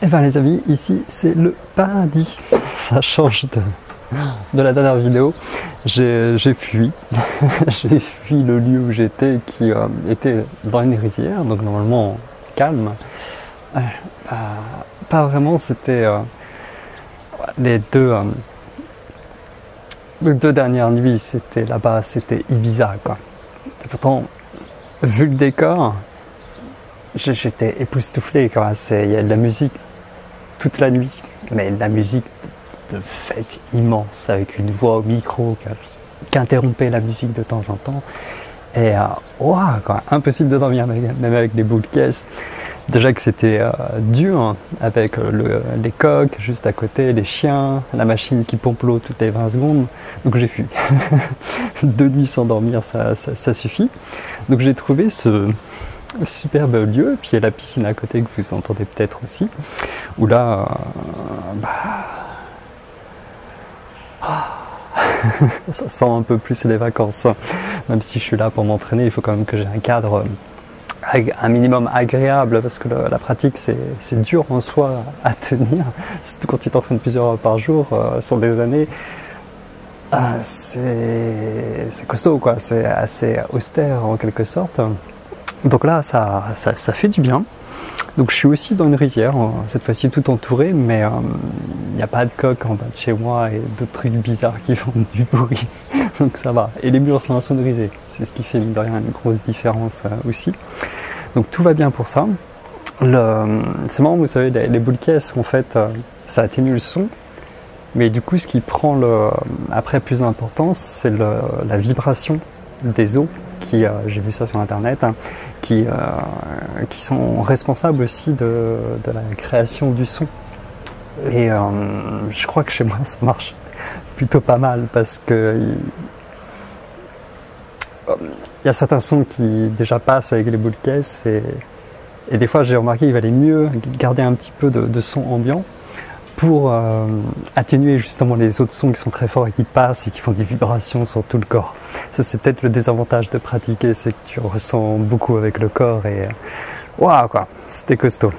Eh bien les amis, ici c'est le paradis. Ça change de la dernière vidéo. J'ai fui. J'ai fui le lieu où j'étais qui était dans une rizière, donc normalement calme. Pas vraiment, c'était les deux dernières nuits, c'était là-bas, c'était Ibiza quoi. Et pourtant, vu le décor, j'étais époustouflé quoi. Il y a de la musique toute la nuit, mais la musique de fête immense avec une voix au micro qui interrompait la musique de temps en temps. Et wow, quoi, impossible de dormir même avec les boules caisses. Déjà que c'était dur hein, avec les coques juste à côté, les chiens, la machine qui pompe l'eau toutes les 20 secondes. Donc j'ai fui. 2 nuits sans dormir, ça suffit. Donc j'ai trouvé ce superbe lieu, puis il y a la piscine à côté que vous entendez peut-être aussi, où là, ça sent un peu plus les vacances. Même si je suis là pour m'entraîner, il faut quand même que j'ai un cadre un minimum agréable, parce que la pratique c'est dur en soi à tenir, surtout quand tu t'entraînes plusieurs heures par jour sur des années. C'est costaud quoi, c'est assez austère en quelque sorte. Donc là, ça fait du bien. Donc je suis aussi dans une rizière, cette fois-ci tout entouré, mais il n'y a pas de coque en bas de chez moi et d'autres trucs bizarres qui font du bruit. Donc ça va. Et les murs sont insonorisés. C'est ce qui fait mine de rien une grosse différence aussi. Donc tout va bien pour ça. C'est marrant, vous savez, les boules caisses, en fait, ça atténue le son. Mais du coup, ce qui prend après plus d'importance, c'est la vibration des os. J'ai vu ça sur internet, hein, qui sont responsables aussi de la création du son. Et je crois que chez moi ça marche plutôt pas mal parce que il y a certains sons qui déjà passent avec les boules caisses et des fois j'ai remarqué qu'il valait mieux garder un petit peu de son ambiant pour atténuer justement les autres sons qui sont très forts et qui passent et qui font des vibrations sur tout le corps. Ça c'est peut-être le désavantage de pratiquer, c'est que tu ressens beaucoup avec le corps et waouh quoi, c'était costaud.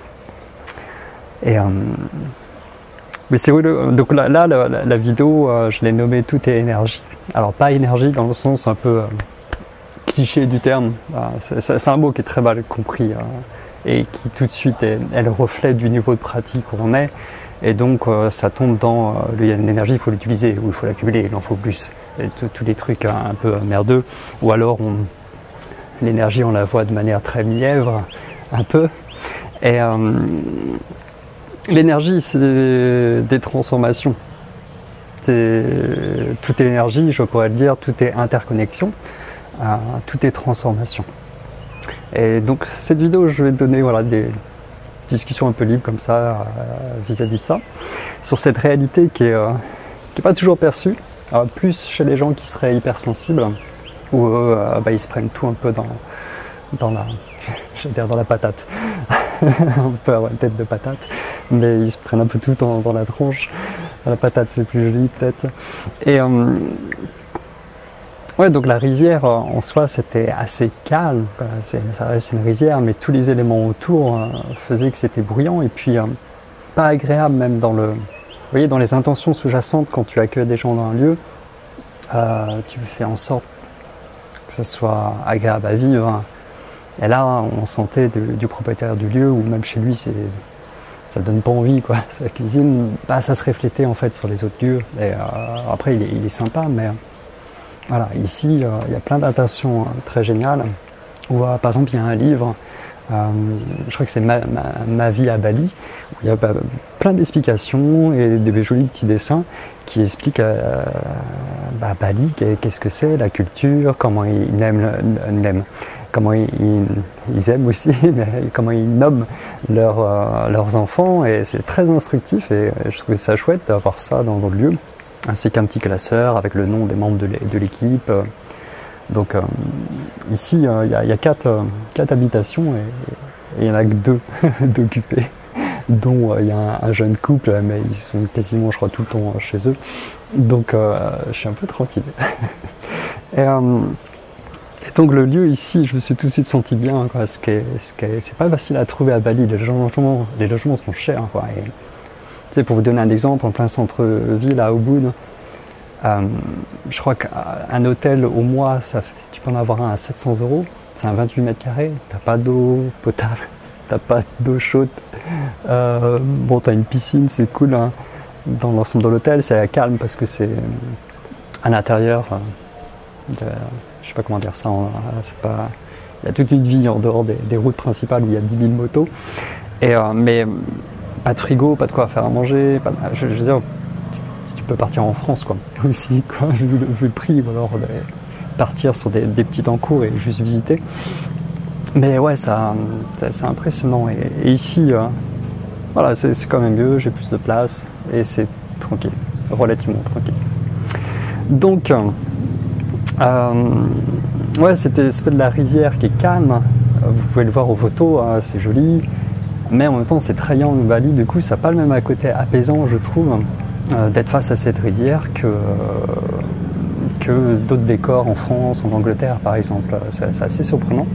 Et mais c'est oui, donc là la vidéo, je l'ai nommée Tout est énergie. Alors pas énergie dans le sens un peu cliché du terme, c'est un mot qui est très mal compris et qui tout de suite est le reflet du niveau de pratique où on est. Et donc ça tombe dans l'énergie, il faut l'utiliser ou il faut l'accumuler, il en faut plus. Et tous les trucs un peu merdeux. Ou alors l'énergie on la voit de manière très mièvre, un peu. Et l'énergie c'est des transformations. Tout est énergie, je pourrais le dire, tout est interconnexion, tout est transformation. Et donc cette vidéo je vais te donner voilà, des discussion un peu libre comme ça vis-à-vis de ça, sur cette réalité qui est pas toujours perçue, plus chez les gens qui seraient hypersensibles, où ils se prennent tout un peu dans la patate. On peut avoir une tête de patate, mais ils se prennent un peu tout dans la tronche. La patate c'est plus joli peut-être. Et ouais, donc la rizière en soi c'était assez calme, ça reste une rizière, mais tous les éléments autour faisaient que c'était bruyant et puis pas agréable même vous voyez, dans les intentions sous-jacentes quand tu accueilles des gens dans un lieu, tu fais en sorte que ce soit agréable à vivre. Et là on sentait du propriétaire du lieu ou même chez lui ça donne pas envie quoi, sa cuisine, ça se reflétait en fait sur les autres lieux. Et après il est sympa mais voilà, ici, il y a plein d'intentions très géniales. Où, par exemple, il y a un livre, je crois que c'est ma vie à Bali, où il y a plein d'explications et des jolis petits dessins qui expliquent Bali, qu'est-ce que c'est, la culture, comment ils aiment, comment ils aiment aussi, mais comment ils nomment leurs enfants. Et c'est très instructif et je trouvais ça chouette d'avoir ça dans le lieu. Ainsi qu'un petit classeur avec le nom des membres de l'équipe. Donc ici, il y a 4 habitations et il n'y en a que 2 d'occupés, dont il y a un jeune couple, mais ils sont quasiment, je crois, tout le temps chez eux. Donc je suis un peu tranquille. Et Et donc le lieu ici, je me suis tout de suite senti bien, quoi. C'est pas facile à trouver à Bali, les logements sont chers, quoi. Et, tu sais, pour vous donner un exemple, en plein centre-ville à Ubud, je crois qu'un hôtel au mois, tu peux en avoir un à 700 €, c'est un 28 mètres carrés, t'as pas d'eau potable, t'as pas d'eau chaude, bon, t'as une piscine, c'est cool, hein. Dans l'ensemble de l'hôtel, c'est calme parce que c'est à l'intérieur, je sais pas comment dire ça, c'est pas, il y a toute une vie en dehors des routes principales où il y a 10 000 motos, mais pas de frigo, pas de quoi faire à manger, je veux dire, tu peux partir en France, quoi, aussi, quoi, vu le prix, ou alors partir sur des petits encours et juste visiter. Mais ouais, c'est impressionnant. Et ici, voilà, c'est quand même mieux, j'ai plus de place et c'est tranquille, relativement tranquille. Donc, ouais, c'était de la rizière qui est calme. Vous pouvez le voir aux photos, hein, c'est joli. Mais en même temps, c'est très young Bali. Du coup, ça n'a pas le même côté apaisant, je trouve, d'être face à cette rizière que d'autres décors en France, en Angleterre, par exemple. C'est assez surprenant.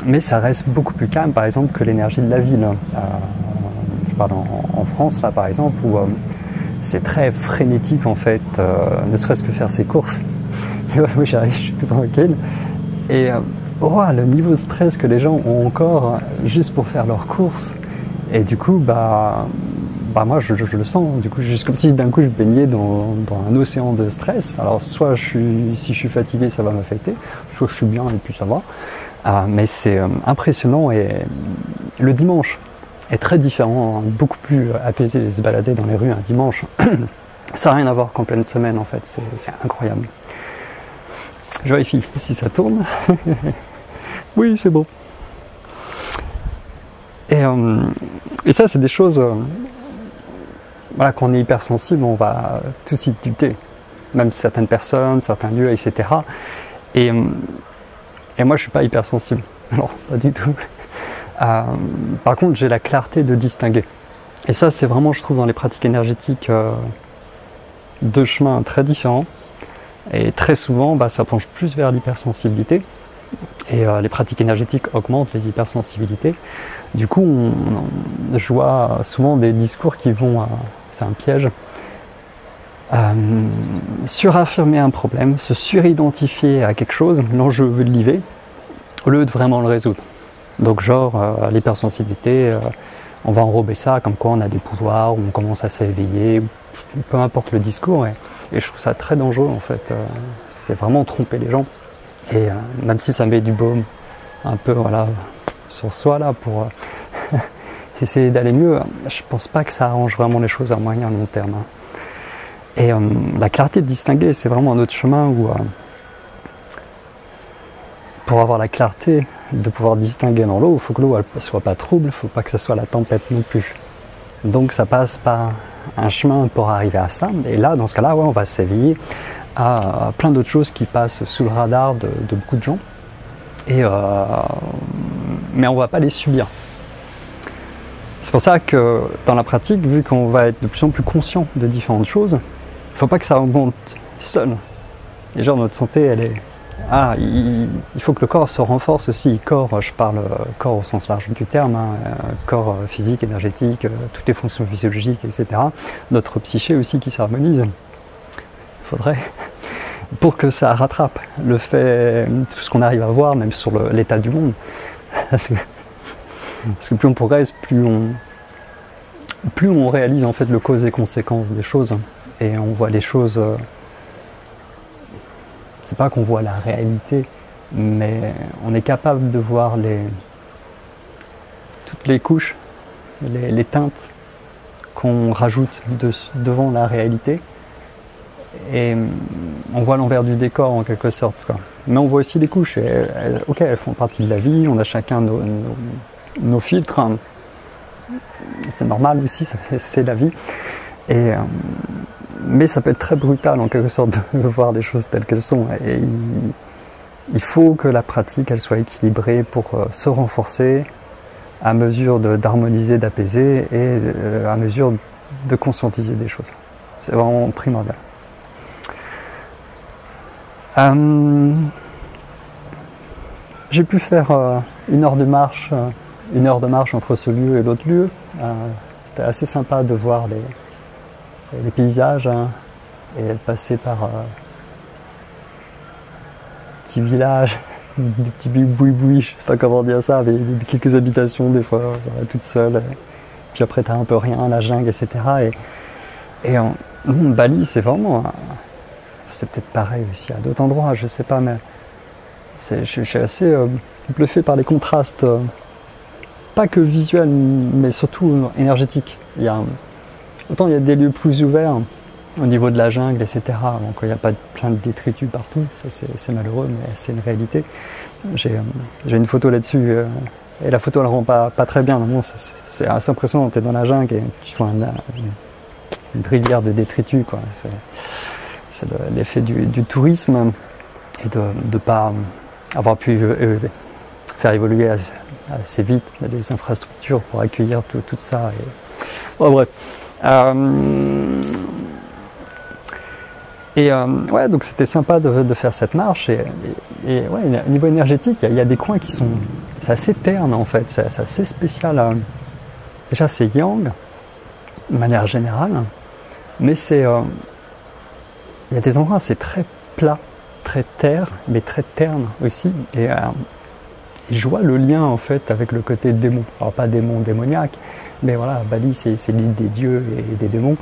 Mais ça reste beaucoup plus calme, par exemple, que l'énergie de la ville. Je parle en France, là, par exemple, où c'est très frénétique, en fait, ne serait-ce que faire ses courses. Et ouais, moi, j'arrive, je suis tout tranquille. Et le niveau de stress que les gens ont encore juste pour faire leurs courses. Et du coup, moi, je le sens. Du coup, juste comme si d'un coup, je baignais dans un océan de stress. Alors, soit si je suis fatigué, ça va m'affecter. Soit je suis bien et puis ça va. Mais c'est impressionnant. Et le dimanche est très différent, hein, beaucoup plus apaisé. Se balader dans les rues un dimanche, ça n'a rien à voir qu'en pleine semaine, en fait. C'est incroyable. Je vérifie si ça tourne. Oui, c'est bon. Et ça, c'est des choses... voilà, quand on est hypersensible, on va tout de suite douter. Même certaines personnes, certains lieux, etc. Et moi, je suis pas hypersensible. Non, pas du tout. Par contre, j'ai la clarté de distinguer. Et ça, c'est vraiment, je trouve, dans les pratiques énergétiques, deux chemins très différents. Et très souvent, ça penche plus vers l'hypersensibilité. Et les pratiques énergétiques augmentent les hypersensibilités. Du coup, je vois souvent des discours qui vont, c'est un piège, suraffirmer un problème, se suridentifier à quelque chose, l'enjoliver, au lieu de vraiment le résoudre. Donc genre, l'hypersensibilité, on va enrober ça comme quoi on a des pouvoirs, on commence à s'éveiller, peu importe le discours. Et je trouve ça très dangereux, en fait. C'est vraiment tromper les gens. Et même si ça met du baume un peu, voilà, sur soi, là, pour essayer d'aller mieux, je pense pas que ça arrange vraiment les choses à moyen et long terme. Et la clarté de distinguer, c'est vraiment un autre chemin où, pour avoir la clarté de pouvoir distinguer dans l'eau, il faut que l'eau ne soit pas trouble, il ne faut pas que ce soit la tempête non plus. Donc ça passe par un chemin pour arriver à ça. Et là, dans ce cas-là, on va s'éveiller à plein d'autres choses qui passent sous le radar de beaucoup de gens. Mais on ne va pas les subir. C'est pour ça que dans la pratique, vu qu'on va être de plus en plus conscient de différentes choses, il ne faut pas que ça augmente seul. Et genre notre santé, elle est... il faut que le corps se renforce aussi. Corps, je parle corps au sens large du terme, hein, corps physique, énergétique, toutes les fonctions physiologiques, etc. Notre psyché aussi qui s'harmonise. Il faudrait, pour que ça rattrape le fait, tout ce qu'on arrive à voir, même sur l'état du monde. Parce que plus on progresse, plus on réalise en fait le cause et conséquences des choses. Et on voit les choses... c'est pas qu'on voit la réalité, mais on est capable de voir toutes les couches, les teintes qu'on rajoute devant la réalité. Et on voit l'envers du décor en quelque sorte, quoi. Mais on voit aussi les couches. Elles font partie de la vie, on a chacun nos filtres. C'est normal aussi, c'est la vie. Mais ça peut être très brutal en quelque sorte de voir des choses telles qu'elles sont. Et il faut que la pratique elle soit équilibrée pour se renforcer à mesure d'harmoniser, d'apaiser et à mesure de conscientiser des choses. C'est vraiment primordial. J'ai pu faire 1 heure de marche, 1 heure de marche entre ce lieu et l'autre lieu. C'était assez sympa de voir les paysages et de passer par petits villages, des petits boui-boui, je sais pas comment dire ça, mais quelques habitations des fois, toutes seules. Puis après t'as un peu rien, la jungle, etc. Et Bali, c'est vraiment... c'est peut-être pareil aussi à d'autres endroits, je sais pas, mais je suis assez bluffé par les contrastes, pas que visuels, mais surtout énergétiques. Autant il y a des lieux plus ouverts au niveau de la jungle, etc. Donc il n'y a pas plein de détritus partout, ça c'est malheureux, mais c'est une réalité. J'ai une photo là-dessus, et la photo elle rend pas très bien. C'est assez impressionnant, tu es dans la jungle et tu vois une rivière de détritus, quoi. C'est l'effet du tourisme et de ne pas avoir pu faire évoluer assez vite les infrastructures pour accueillir tout ça. Bon, bref. Ouais, donc c'était sympa de faire cette marche. Et ouais, au niveau énergétique, il y a des coins qui sont... C'est assez terne en fait, c'est assez spécial. Déjà c'est yang, de manière générale, mais il y a des endroits, c'est très plat, très terre, mais très terne aussi. Et je vois le lien en fait avec le côté démon. Alors pas démon démoniaque, mais voilà, Bali c'est l'île des dieux et des démons.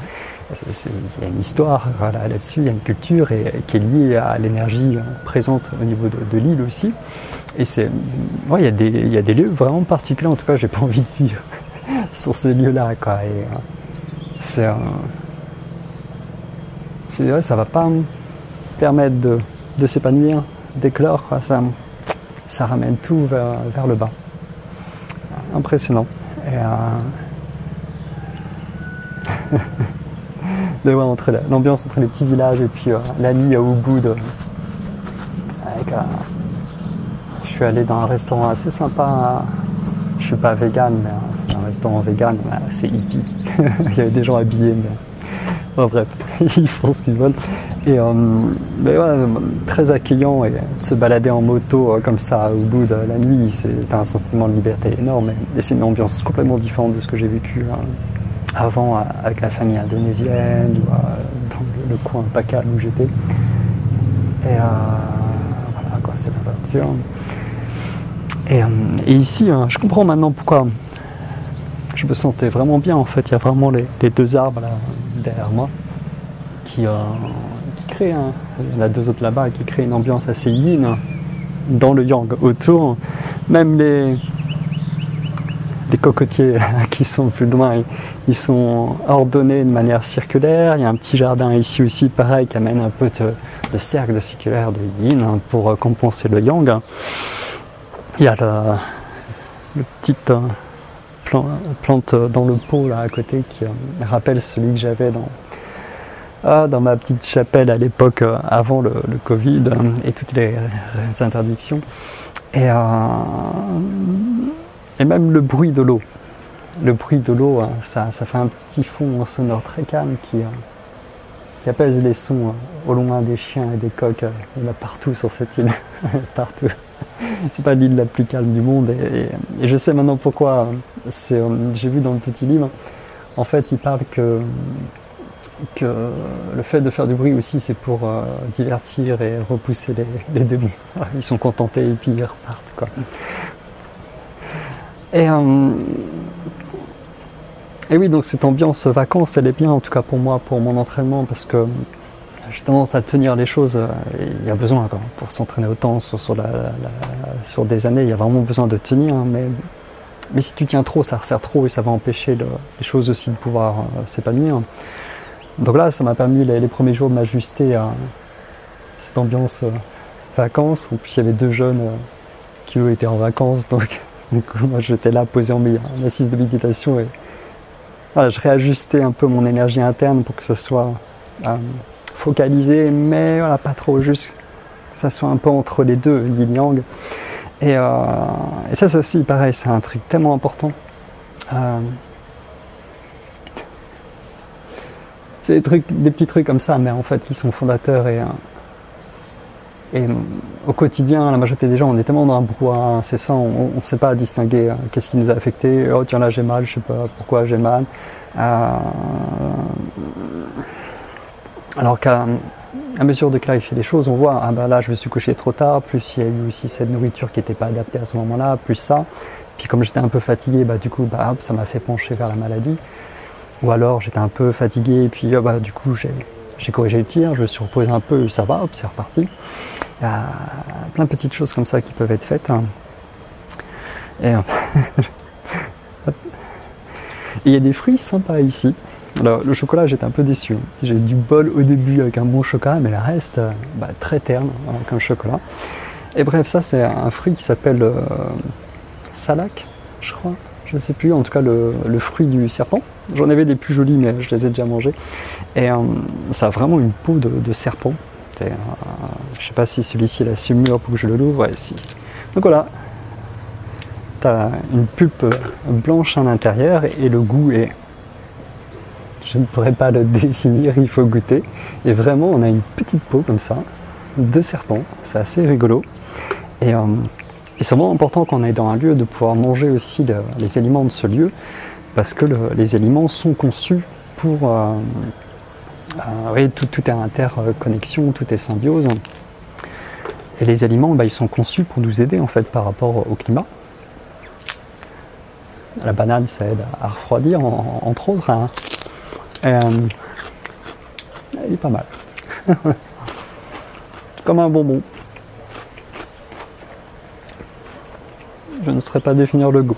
Il y a une histoire voilà, là-dessus, il y a une culture qui est liée à l'énergie présente au niveau de l'île aussi. Et ouais, il y a des lieux vraiment particuliers, en tout cas j'ai pas envie de vivre sur ces lieux-là, quoi. Et ouais, ça va pas me permettre de s'épanouir, d'éclore, quoi. Ça ramène tout vers le bas. Impressionnant. Et de voir l'ambiance entre les petits villages et puis la nuit à Ubud. Je suis allé dans un restaurant assez sympa. Je suis pas vegan, mais c'est un restaurant vegan, c'est hippie. Il y avait des gens habillés, mais bon, bref, ils font ce qu'ils veulent. Et mais ouais, très accueillant, et de se balader en moto comme ça au bout de la nuit, c'est un sentiment de liberté énorme. Et c'est une ambiance complètement différente de ce que j'ai vécu avant avec la famille indonésienne ou dans le coin Pakal où j'étais. Et voilà quoi, c'est la voiture. Et ici, je comprends maintenant pourquoi je me sentais vraiment bien en fait. Il y a vraiment les 2 arbres là derrière moi qui créent, il y en a 2 autres là-bas qui créent une ambiance assez yin dans le yang autour. Même les cocotiers qui sont plus loin, ils sont ordonnés de manière circulaire. Il y a un petit jardin ici aussi, pareil, qui amène un peu de cercle circulaire de yin pour compenser le yang. Il y a le petite plante dans le pot là à côté qui rappelle celui que j'avais dans ma petite chapelle à l'époque avant le Covid et toutes les interdictions. Et même le bruit de l'eau. Le bruit de l'eau, ça fait un petit fond sonore très calme qui apaise les sons au loin des chiens et des coqs. Il y en a partout sur cette île. Partout. C'est pas l'île la plus calme du monde. Et je sais maintenant pourquoi. J'ai vu dans le petit livre, en fait, il parle que le fait de faire du bruit aussi, c'est pour divertir et repousser les démons. Ils sont contentés et puis ils repartent, quoi. Et oui, donc cette ambiance vacances, elle est bien, en tout cas pour moi, pour mon entraînement, parce que j'ai tendance à tenir les choses. Il y a besoin, quoi, pour s'entraîner autant sur des années, il y a vraiment besoin de tenir. Mais si tu tiens trop, ça resserre trop et ça va empêcher les choses aussi de pouvoir s'épanouir. Donc là, ça m'a permis les premiers jours de m'ajuster à cette ambiance vacances. En plus, il y avait 2 jeunes qui eux étaient en vacances, donc moi j'étais là posé en assise de méditation et voilà, je réajustais un peu mon énergie interne pour que ce soit focalisé, mais voilà, pas trop, juste que ça soit un peu entre les deux, yin-yang. Et ça c'est aussi pareil, c'est un truc tellement important. C'est des petits trucs comme ça, mais en fait qui sont fondateurs Et au quotidien, la majorité des gens, on est tellement dans un brouhaha incessant, on ne sait pas distinguer qu'est-ce qui nous a affecté. Oh tiens là j'ai mal, je sais pas pourquoi j'ai mal. Alors qu'à mesure de clarifier les choses, on voit, ah bah là je me suis couché trop tard, plus il y a eu aussi cette nourriture qui n'était pas adaptée à ce moment-là, plus ça. Puis comme j'étais un peu fatigué, bah du coup bah, hop, ça m'a fait pencher vers la maladie. Ou alors j'étais un peu fatigué et puis bah, du coup j'ai corrigé le tir, je me suis reposé un peu, ça va, hop, c'est reparti. Il y a plein de petites choses comme ça qui peuvent être faites. Et il y a des fruits sympas ici. Alors le chocolat, j'étais un peu déçu. J'ai du bol au début avec un bon chocolat, mais le reste, bah, très terne comme chocolat. Et bref, ça c'est un fruit qui s'appelle salak, je crois. Je ne sais plus, en tout cas le fruit du serpent. J'en avais des plus jolis, mais je les ai déjà mangés. Et ça a vraiment une peau de serpent. Je ne sais pas si celui-ci est assez mûr pour que je le l'ouvre. Ouais, si. Donc voilà. Tu as une pulpe blanche à l'intérieur et le goût est... Je ne pourrais pas le définir, il faut goûter. Et vraiment, on a une petite peau comme ça, de serpent. C'est assez rigolo. Et c'est vraiment important quand on est dans un lieu de pouvoir manger aussi les aliments de ce lieu, parce que les aliments sont conçus pour... oui, tout est interconnexion, tout est symbiose. Et les aliments, bah, ils sont conçus pour nous aider en fait par rapport au climat. La banane, ça aide à refroidir, entre autres. Hein. Et, il est pas mal. Comme un bonbon. Je ne saurais pas définir le goût.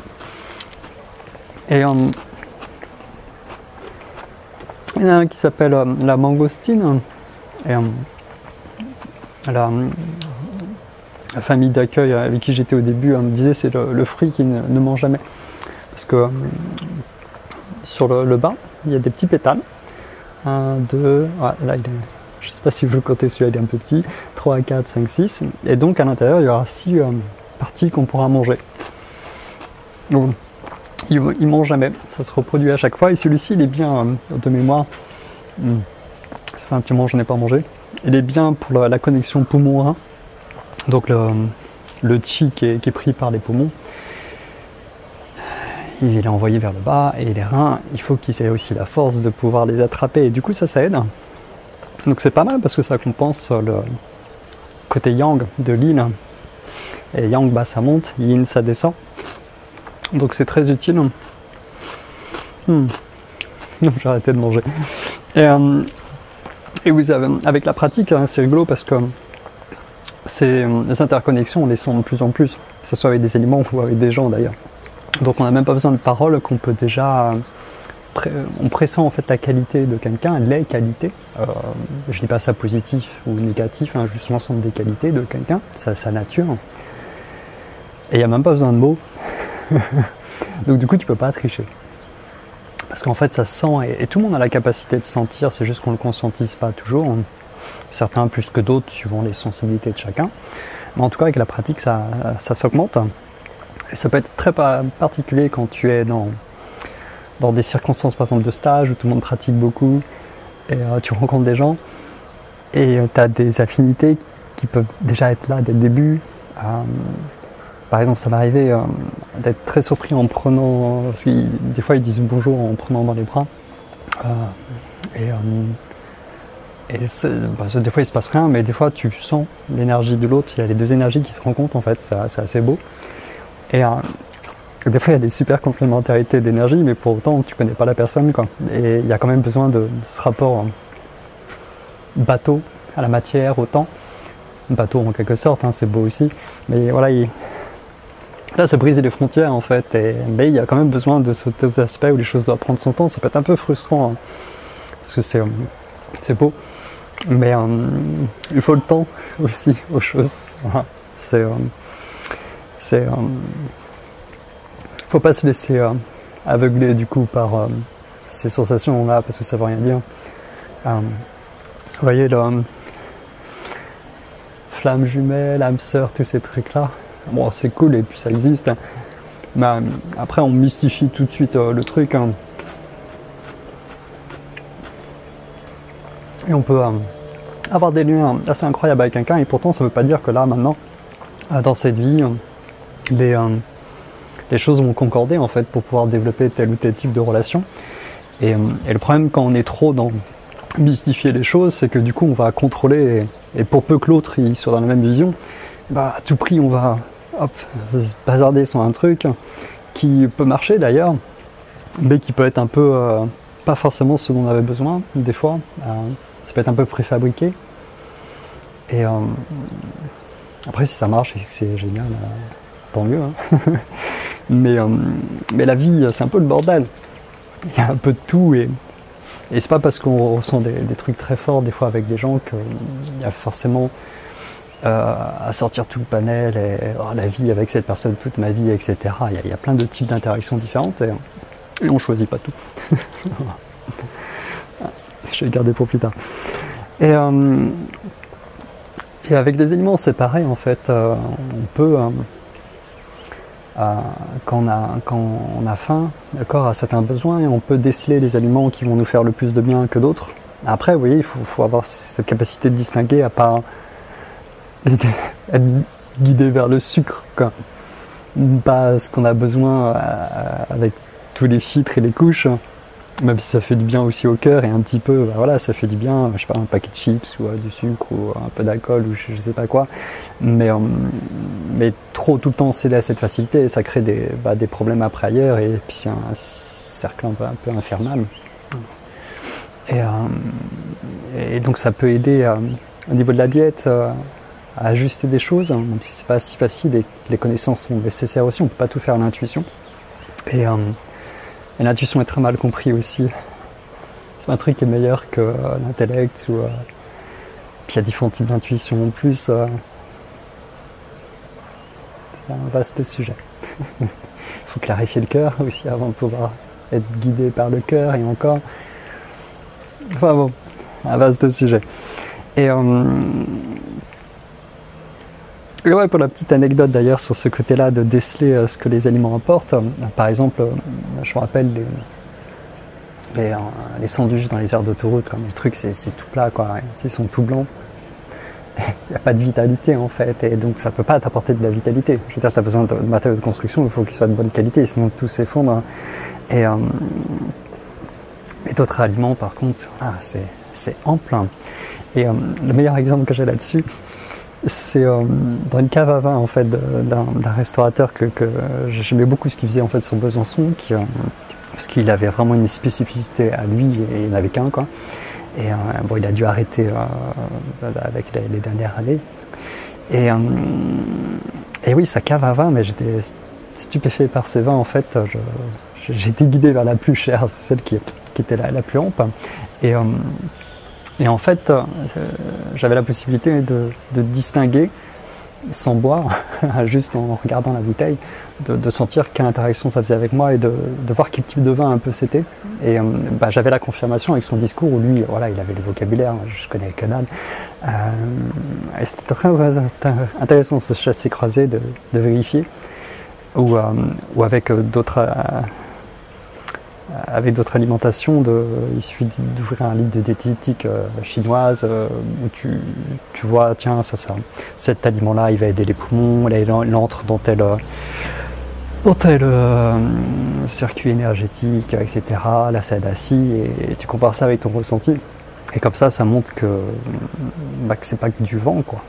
Et il y en a un qui s'appelle la mangostine. Et la famille d'accueil avec qui j'étais au début me disait c'est le fruit qui ne mange jamais. Parce que sur le bas, il y a des petits pétales. 1, 2, là il est, je ne sais pas si vous le comptez, celui-là il est un peu petit. 3, 4, 5, 6. Et donc à l'intérieur, il y aura 6 parties qu'on pourra manger. Donc, il ne mange jamais, ça se reproduit à chaque fois. Et celui-ci, il est bien de mémoire. Ça fait un petit moment que je n'ai pas mangé. Il est bien pour la connexion poumon-rein. Donc le chi qui est pris par les poumons, il est envoyé vers le bas. Et les reins, il faut qu'ils aient aussi la force de pouvoir les attraper. Et du coup, ça aide. Donc c'est pas mal parce que ça compense le côté yang de l'yin. Et yang, bah, ça monte, yin, ça descend. Donc c'est très utile. J'ai arrêté de manger. Et vous avez, avec la pratique, hein, c'est rigolo parce que les interconnexions, on les sent de plus en plus, que ce soit avec des aliments ou avec des gens d'ailleurs. Donc on n'a même pas besoin de paroles, qu'on peut déjà... on pressent en fait la qualité de quelqu'un, les qualités. Je dis pas ça positif ou négatif, hein, juste l'ensemble des qualités de quelqu'un, sa nature. Et il n'y a même pas besoin de mots. Donc du coup tu peux pas tricher. Parce qu'en fait ça sent, et tout le monde a la capacité de sentir, c'est juste qu'on ne le conscientise pas toujours. Certains plus que d'autres, suivant les sensibilités de chacun. Mais en tout cas avec la pratique ça s'augmente. Et ça peut être très particulier quand tu es dans des circonstances par exemple de stage où tout le monde pratique beaucoup et tu rencontres des gens et tu as des affinités qui peuvent déjà être là dès le début. Par exemple, ça m'arrivait d'être très surpris en prenant, parce que des fois ils disent bonjour en prenant dans les bras, des fois il se passe rien, mais des fois tu sens l'énergie de l'autre, il y a les deux énergies qui se rencontrent en fait, c'est assez beau. Et des fois il y a des super complémentarités d'énergie, mais pour autant tu connais pas la personne, quoi. Et il y a quand même besoin de ce rapport bateau à la matière, au temps. Bateau en quelque sorte, hein, c'est beau aussi, mais voilà, là, c'est briser les frontières en fait, mais il y a quand même besoin de cet aspect où les choses doivent prendre son temps. Ça peut être un peu frustrant, hein, parce que c'est beau, mais il faut le temps aussi aux choses. Voilà. Faut pas se laisser aveugler du coup par ces sensations-là, parce que ça veut rien dire. Vous voyez, flamme jumelle, âme sœur, tous ces trucs-là. Bon, c'est cool et puis ça existe, hein. Mais après on mystifie tout de suite le truc, hein. Et on peut avoir des liens assez incroyables avec quelqu'un, et pourtant ça ne veut pas dire que là, maintenant, dans cette vie, les choses vont concorder en fait pour pouvoir développer tel ou tel type de relation. Et le problème quand on est trop dans mystifier les choses, c'est que du coup on va contrôler, et pour peu que l'autre il soit dans la même vision, bah, à tout prix on va se bazarder sur un truc qui peut marcher d'ailleurs, mais qui peut être un peu pas forcément ce dont on avait besoin des fois. Ça peut être un peu préfabriqué. Et après si ça marche et que c'est génial, tant mieux. Hein. mais la vie c'est un peu le bordel. Il y a un peu de tout, et c'est pas parce qu'on ressent des trucs très forts des fois avec des gens qu'il y a forcément à sortir tout le panel et la vie avec cette personne toute ma vie, etc. Il y a plein de types d'interactions différentes, et on choisit pas tout. Je vais le garder pour plus tard. Et avec les aliments c'est pareil en fait. On peut quand on a faim, le corps a certains besoins, et on peut déceler les aliments qui vont nous faire le plus de bien que d'autres. Après, vous voyez, il faut avoir cette capacité de distinguer, à pas être guidé vers le sucre, quoi. Pas ce qu'on a besoin avec tous les filtres et les couches, même si ça fait du bien aussi au cœur, et un petit peu, bah voilà, ça fait du bien, je sais pas, un paquet de chips ou du sucre ou un peu d'alcool ou je sais pas quoi, mais trop tout le temps céder à cette facilité, ça crée des problèmes après ailleurs, et puis c'est un cercle un peu infernal. Et donc ça peut aider au niveau de la diète à ajuster des choses, même si c'est pas si facile et que les connaissances sont nécessaires aussi, on peut pas tout faire à l'intuition. Et l'intuition est très mal compris aussi. C'est un truc qui est meilleur que l'intellect, puis il y a différents types d'intuition en plus. C'est un vaste sujet. Il faut clarifier le cœur aussi avant de pouvoir être guidé par le cœur, et encore. Enfin bon, un vaste sujet. Et ouais, pour la petite anecdote d'ailleurs sur ce côté-là de déceler ce que les aliments apportent, par exemple, je me rappelle les sandwichs dans les aires d'autoroute, comme le truc c'est tout plat, quoi. Ils sont tout blancs. Il n'y a pas de vitalité en fait, et donc ça ne peut pas t'apporter de la vitalité. Je veux dire, tu as besoin de matériaux de construction, il faut qu'ils soient de bonne qualité, sinon tout s'effondre. Et d'autres aliments, par contre, c'est en plein. Et le meilleur exemple que j'ai là-dessus, c'est dans une cave à vin en fait d'un restaurateur que j'aimais beaucoup ce qu'il faisait en fait sur Besançon, parce qu'il avait vraiment une spécificité à lui, et il n'avait qu'un, quoi. Et bon, il a dû arrêter avec les dernières années. Et oui, sa cave à vin, mais j'étais stupéfait par ses vins en fait. J'étais guidé vers la plus chère, celle qui était la plus ample. Et en fait, j'avais la possibilité de distinguer, sans boire, juste en regardant la bouteille, de sentir quelle interaction ça faisait avec moi, et de voir quel type de vin un peu c'était. Et j'avais la confirmation avec son discours où lui, voilà, il avait le vocabulaire, je connais que dalle. Et c'était très intéressant ce chassé-croisé de vérifier, ou avec d'autres alimentations, il suffit d'ouvrir un livre de diététique chinoise où tu vois, tiens, cet aliment-là, il va aider les poumons, là, il entre dans tel circuit énergétique, etc. Là, ça aide à ci, et tu compares ça avec ton ressenti. Et comme ça montre que c'est pas que du vent, quoi.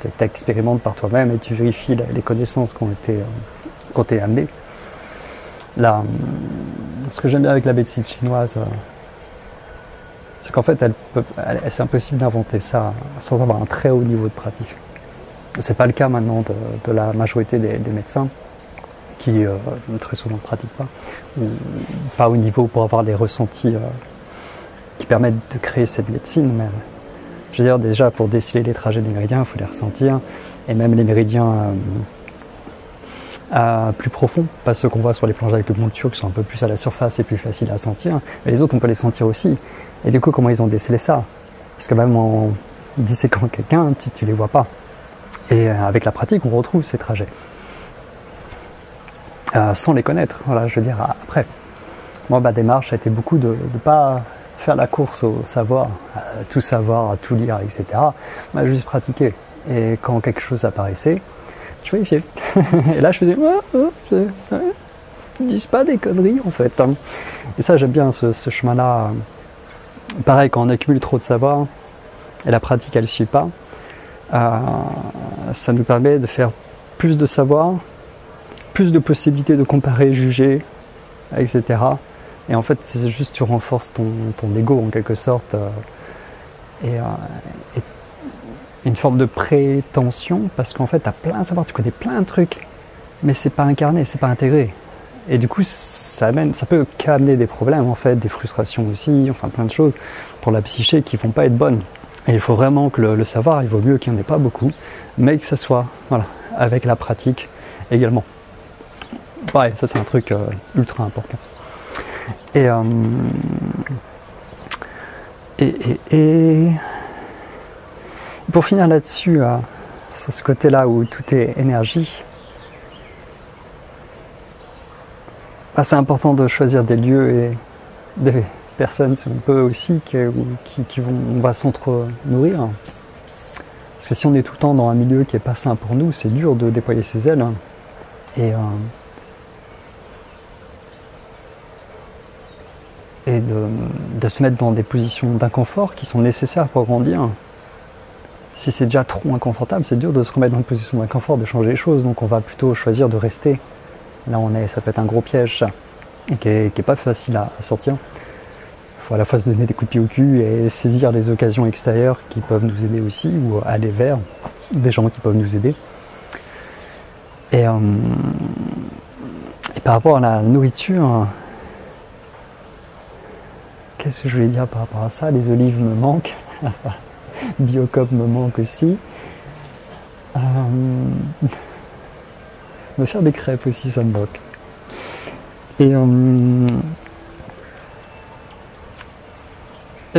Tu expérimentes par toi-même et tu vérifies les connaissances qui ont été amenées. Là, ce que j'aime bien avec la médecine chinoise, c'est qu'en fait, c'est impossible d'inventer ça sans avoir un très haut niveau de pratique. C'est pas le cas maintenant de la majorité des médecins qui très souvent ne pratiquent pas, ou pas au niveau pour avoir les ressentis qui permettent de créer cette médecine même. Je veux dire, déjà pour déceler les trajets des méridiens, il faut les ressentir, et même les méridiens plus profonds, pas ceux qu'on voit sur les planches avec le monture qui sont un peu plus à la surface et plus faciles à sentir, mais les autres on peut les sentir aussi. Et du coup, comment ils ont décelé ça? Parce que même en disséquant quelqu'un, tu les vois pas. Et avec la pratique, on retrouve ces trajets. Sans les connaître, voilà, je veux dire, après. Moi, ma démarche a été beaucoup de ne pas faire la course au savoir, à tout lire, etc. Bah, juste pratiquer. Et quand quelque chose apparaissait, je vérifiais. Et là, je faisais, dis pas des conneries en fait. Et ça, j'aime bien ce chemin-là. Pareil, quand on accumule trop de savoir et la pratique, elle ne suit pas, ça nous permet de faire plus de savoir, plus de possibilités de comparer, juger, etc. Et en fait, c'est juste tu renforces ton ego en quelque sorte. Et une forme de prétention, parce qu'en fait, tu as plein de savoir, tu connais plein de trucs, mais c'est pas incarné, c'est pas intégré. Et du coup, ça peut qu'amener des problèmes, en fait, des frustrations aussi, enfin plein de choses pour la psyché qui vont pas être bonnes. Et il faut vraiment que le savoir, il vaut mieux qu'il n'y en ait pas beaucoup, mais que ça soit, voilà, avec la pratique également. Pareil, ça c'est un truc ultra important. Et pour finir là-dessus, sur ce côté-là où tout est énergie, c'est important de choisir des lieux et des personnes, si on peut aussi, on va s'entre-nourrir. Parce que si on est tout le temps dans un milieu qui n'est pas sain pour nous, c'est dur de déployer ses ailes. Et de se mettre dans des positions d'inconfort qui sont nécessaires pour grandir. Si c'est déjà trop inconfortable, c'est dur de se remettre dans une position d'inconfort, de changer les choses. Donc on va plutôt choisir de rester. Là ça peut être un gros piège, ça, et qui est pas facile à sortir. Il faut à la fois se donner des coups de pied au cul et saisir les occasions extérieures qui peuvent nous aider aussi, ou aller vers des gens qui peuvent nous aider. Et par rapport à la nourriture, qu'est-ce que je voulais dire par rapport à ça? Les olives me manquent, Biocop me manque aussi. Me faire des crêpes aussi, ça me manque. Et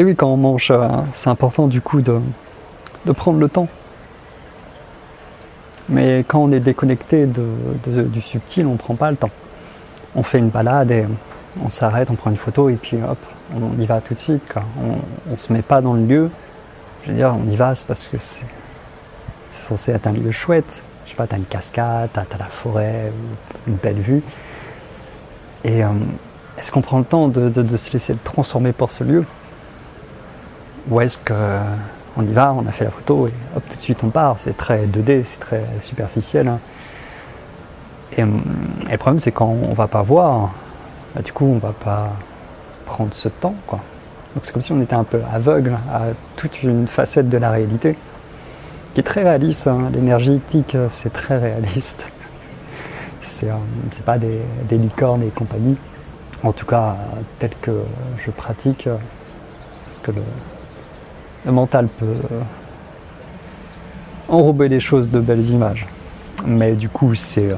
oui, quand on mange, c'est important du coup de prendre le temps. Mais quand on est déconnecté du subtil, on ne prend pas le temps. On fait une balade et on s'arrête, on prend une photo et puis hop, on y va tout de suite, quoi. On ne se met pas dans le lieu. Je veux dire, on y va, c'est parce que c'est censé être un lieu chouette. Je sais pas, t'as une cascade, t'as la forêt, une belle vue. Et est-ce qu'on prend le temps de se laisser transformer par ce lieu? Ou est-ce qu'on y va, on a fait la photo et hop, tout de suite on part? C'est très 2D, c'est très superficiel. Hein. Et le problème, c'est quand on va pas voir, bah, du coup, on va pas prendre ce temps, quoi. Donc c'est comme si on était un peu aveugle à toute une facette de la réalité, qui est très réaliste. Hein. L'énergétique, c'est très réaliste. C'est pas des licornes et compagnie. En tout cas, tel que je pratique, que le mental peut enrober les choses de belles images. Mais du coup, c'est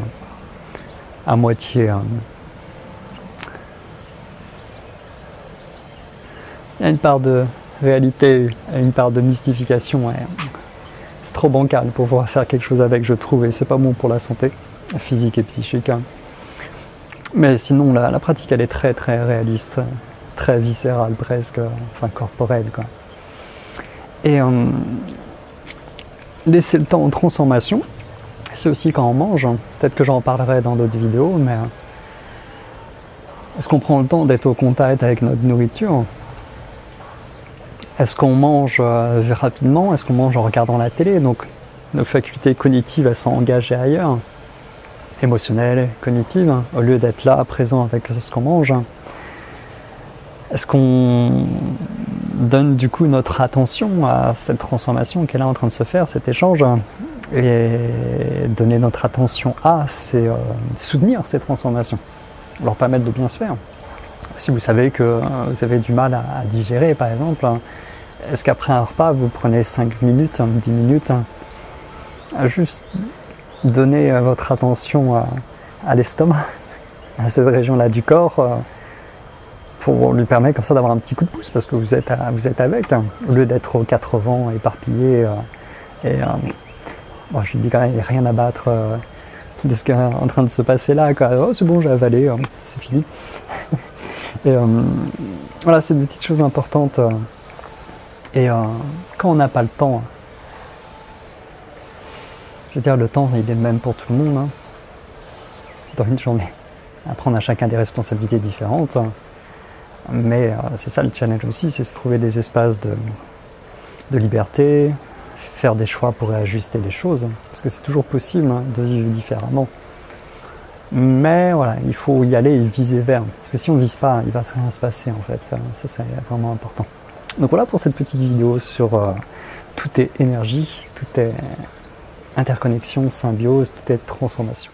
à moitié... il y a une part de réalité et une part de mystification. Et c'est trop bancal pour pouvoir faire quelque chose avec, je trouve, et c'est pas bon pour la santé physique et psychique. Hein. Mais sinon, la pratique, elle est très très réaliste, très viscérale presque, enfin corporelle, quoi. Et laisser le temps aux transformations, c'est aussi quand on mange. Hein. Peut-être que j'en parlerai dans d'autres vidéos, mais est-ce qu'on prend le temps d'être au contact avec notre nourriture? Est-ce qu'on mange rapidement? Est-ce qu'on mange en regardant la télé? Donc nos facultés cognitives, elles sont engagées ailleurs, émotionnelles, cognitives, hein, au lieu d'être là, présent avec ce qu'on mange. Est-ce qu'on donne du coup notre attention à cette transformation qui est là en train de se faire, cet échange? Et donner notre attention à, c'est soutenir ces transformations, leur permettre de bien se faire. Si vous savez que vous avez du mal à digérer, par exemple, est-ce qu'après un repas, vous prenez 5 minutes, 10 minutes, à juste donner votre attention à l'estomac, à cette région-là du corps, pour lui permettre comme ça d'avoir un petit coup de pouce, parce que vous êtes avec, hein, au lieu d'être aux quatre vents, éparpillé, bon, je lui dis quand même, il n'y a rien à battre de ce qui est en train de se passer là, quoi. Oh, c'est bon, j'ai avalé, c'est fini. Voilà, c'est des petites choses importantes. Et quand on n'a pas le temps, je veux dire, le temps, il est le même pour tout le monde, hein, dans une journée. Après, on a chacun des responsabilités différentes. Mais c'est ça le challenge aussi, c'est se trouver des espaces de liberté, faire des choix pour réajuster les choses. Parce que c'est toujours possible de vivre différemment. Mais voilà, il faut y aller et viser vers. Parce que si on ne vise pas, il va rien se passer en fait. Ça c'est vraiment important. Donc voilà pour cette petite vidéo sur tout est énergie, tout est interconnexion, symbiose, tout est transformation.